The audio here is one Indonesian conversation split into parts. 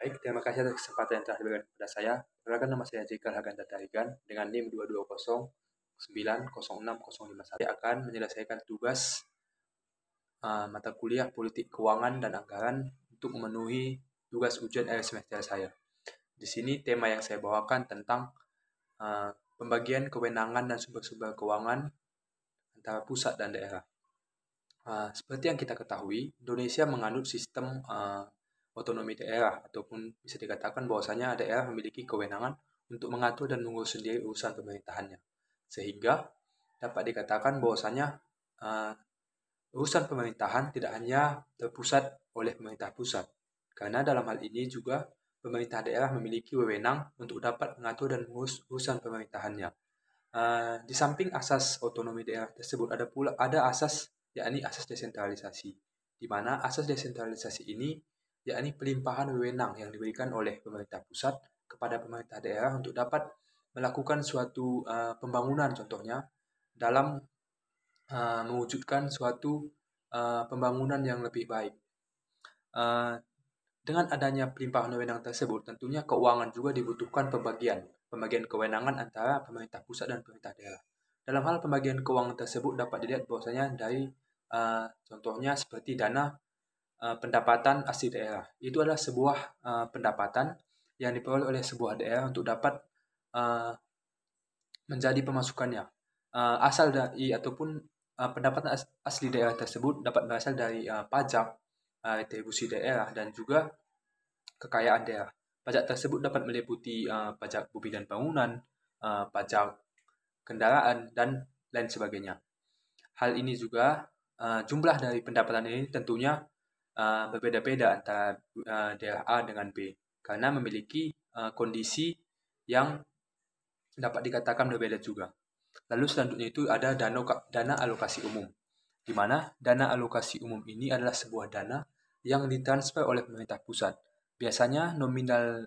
Baik, terima kasih atas kesempatan yang telah diberikan kepada saya. Perkenalkan, nama saya Jekal Haganta Tarigan dengan NIM 220906051. Saya akan menyelesaikan tugas mata kuliah Politik Keuangan dan Anggaran untuk memenuhi tugas ujian akhir semester saya. Di sini tema yang saya bawakan tentang pembagian kewenangan dan sumber-sumber keuangan antara pusat dan daerah. Seperti yang kita ketahui, Indonesia menganut sistem otonomi daerah, ataupun bisa dikatakan bahwasanya daerah memiliki kewenangan untuk mengatur dan mengurus sendiri urusan pemerintahannya. Sehingga dapat dikatakan bahwasanya urusan pemerintahan tidak hanya terpusat oleh pemerintah pusat, karena dalam hal ini juga pemerintah daerah memiliki wewenang untuk dapat mengatur dan mengurus urusan pemerintahannya. Di samping asas otonomi daerah tersebut ada asas, yakni asas desentralisasi, di mana asas desentralisasi ini yakni pelimpahan wewenang yang diberikan oleh pemerintah pusat kepada pemerintah daerah untuk dapat melakukan suatu pembangunan, contohnya dalam mewujudkan suatu pembangunan yang lebih baik. Dengan adanya pelimpahan wewenang tersebut, tentunya keuangan juga dibutuhkan pembagian kewenangan antara pemerintah pusat dan pemerintah daerah. Dalam hal pembagian keuangan tersebut dapat dilihat bahwasanya dari contohnya seperti dana pendapatan asli daerah. Itu adalah sebuah pendapatan yang diperoleh oleh sebuah daerah untuk dapat menjadi pemasukannya. Asal dari ataupun pendapatan asli daerah tersebut dapat berasal dari pajak, retribusi daerah, dan juga kekayaan daerah. Pajak tersebut dapat meliputi pajak bumi dan bangunan, pajak kendaraan, dan lain sebagainya. Hal ini juga jumlah dari pendapatan ini tentunya berbeda-beda antara daerah A dengan B, karena memiliki kondisi yang dapat dikatakan berbeda juga. Lalu selanjutnya itu ada dana alokasi umum, di mana dana alokasi umum ini adalah sebuah dana yang ditransfer oleh pemerintah pusat. Biasanya nominal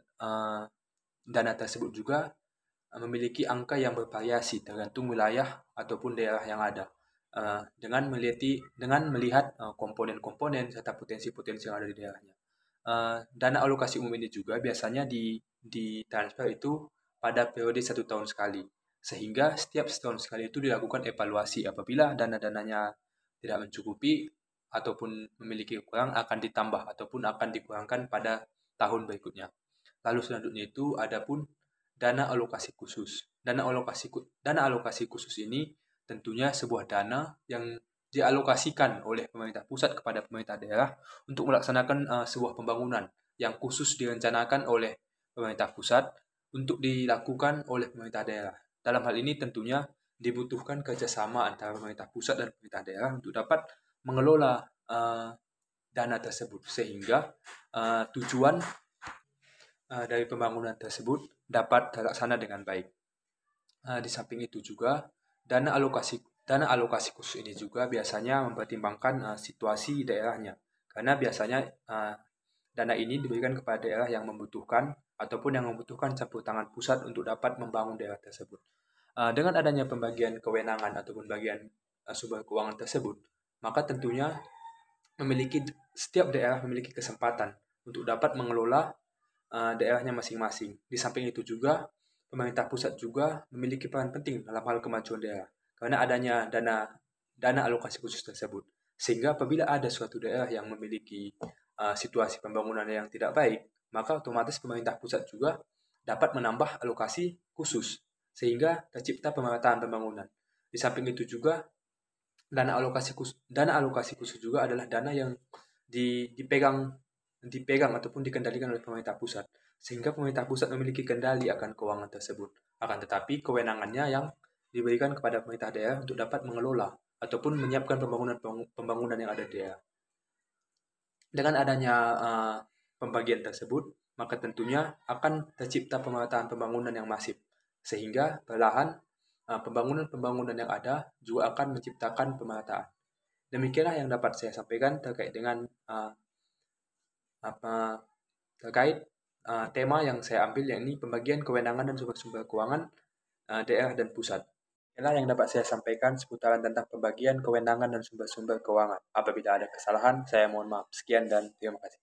dana tersebut juga memiliki angka yang bervariasi tergantung wilayah ataupun daerah yang ada. Dengan melihat komponen-komponen serta potensi-potensi yang ada di daerahnya. Dana alokasi umum ini juga biasanya ditransfer itu pada periode 1 tahun sekali. Sehingga setiap setahun sekali itu dilakukan evaluasi. Apabila dana-dananya tidak mencukupi ataupun memiliki kurang, akan ditambah ataupun akan dikurangkan pada tahun berikutnya. Lalu selanjutnya itu ada pun dana alokasi khusus. Dana alokasi khusus ini tentunya sebuah dana yang dialokasikan oleh pemerintah pusat kepada pemerintah daerah untuk melaksanakan sebuah pembangunan yang khusus direncanakan oleh pemerintah pusat untuk dilakukan oleh pemerintah daerah. Dalam hal ini tentunya dibutuhkan kerjasama antara pemerintah pusat dan pemerintah daerah untuk dapat mengelola dana tersebut, sehingga tujuan dari pembangunan tersebut dapat terlaksana dengan baik. Di samping itu juga dana alokasi khusus ini juga biasanya mempertimbangkan situasi daerahnya, karena biasanya dana ini diberikan kepada daerah yang membutuhkan ataupun yang membutuhkan campur tangan pusat untuk dapat membangun daerah tersebut. Dengan adanya pembagian kewenangan ataupun bagian sumber keuangan tersebut, maka tentunya setiap daerah memiliki kesempatan untuk dapat mengelola daerahnya masing-masing. Di samping itu juga pemerintah pusat juga memiliki peran penting dalam hal kemajuan daerah, karena adanya dana alokasi khusus tersebut. Sehingga apabila ada suatu daerah yang memiliki situasi pembangunan yang tidak baik, maka otomatis pemerintah pusat juga dapat menambah alokasi khusus, sehingga tercipta pemerataan pembangunan. Di samping itu juga dana alokasi khusus juga adalah dana yang dipegang ataupun dikendalikan oleh pemerintah pusat, sehingga pemerintah pusat memiliki kendali akan keuangan tersebut. Akan tetapi kewenangannya yang diberikan kepada pemerintah daerah untuk dapat mengelola ataupun menyiapkan pembangunan yang ada di daerah. Dengan adanya pembagian tersebut, maka tentunya akan tercipta pemerataan pembangunan yang masif, sehingga perlahan pembangunan yang ada juga akan menciptakan pemerataan. Demikianlah yang dapat saya sampaikan terkait dengan tema yang saya ambil, yakni pembagian kewenangan dan sumber-sumber keuangan daerah dan pusat. Inilah yang dapat saya sampaikan seputaran tentang pembagian kewenangan dan sumber-sumber keuangan. Apabila ada kesalahan, saya mohon maaf. Sekian dan terima kasih.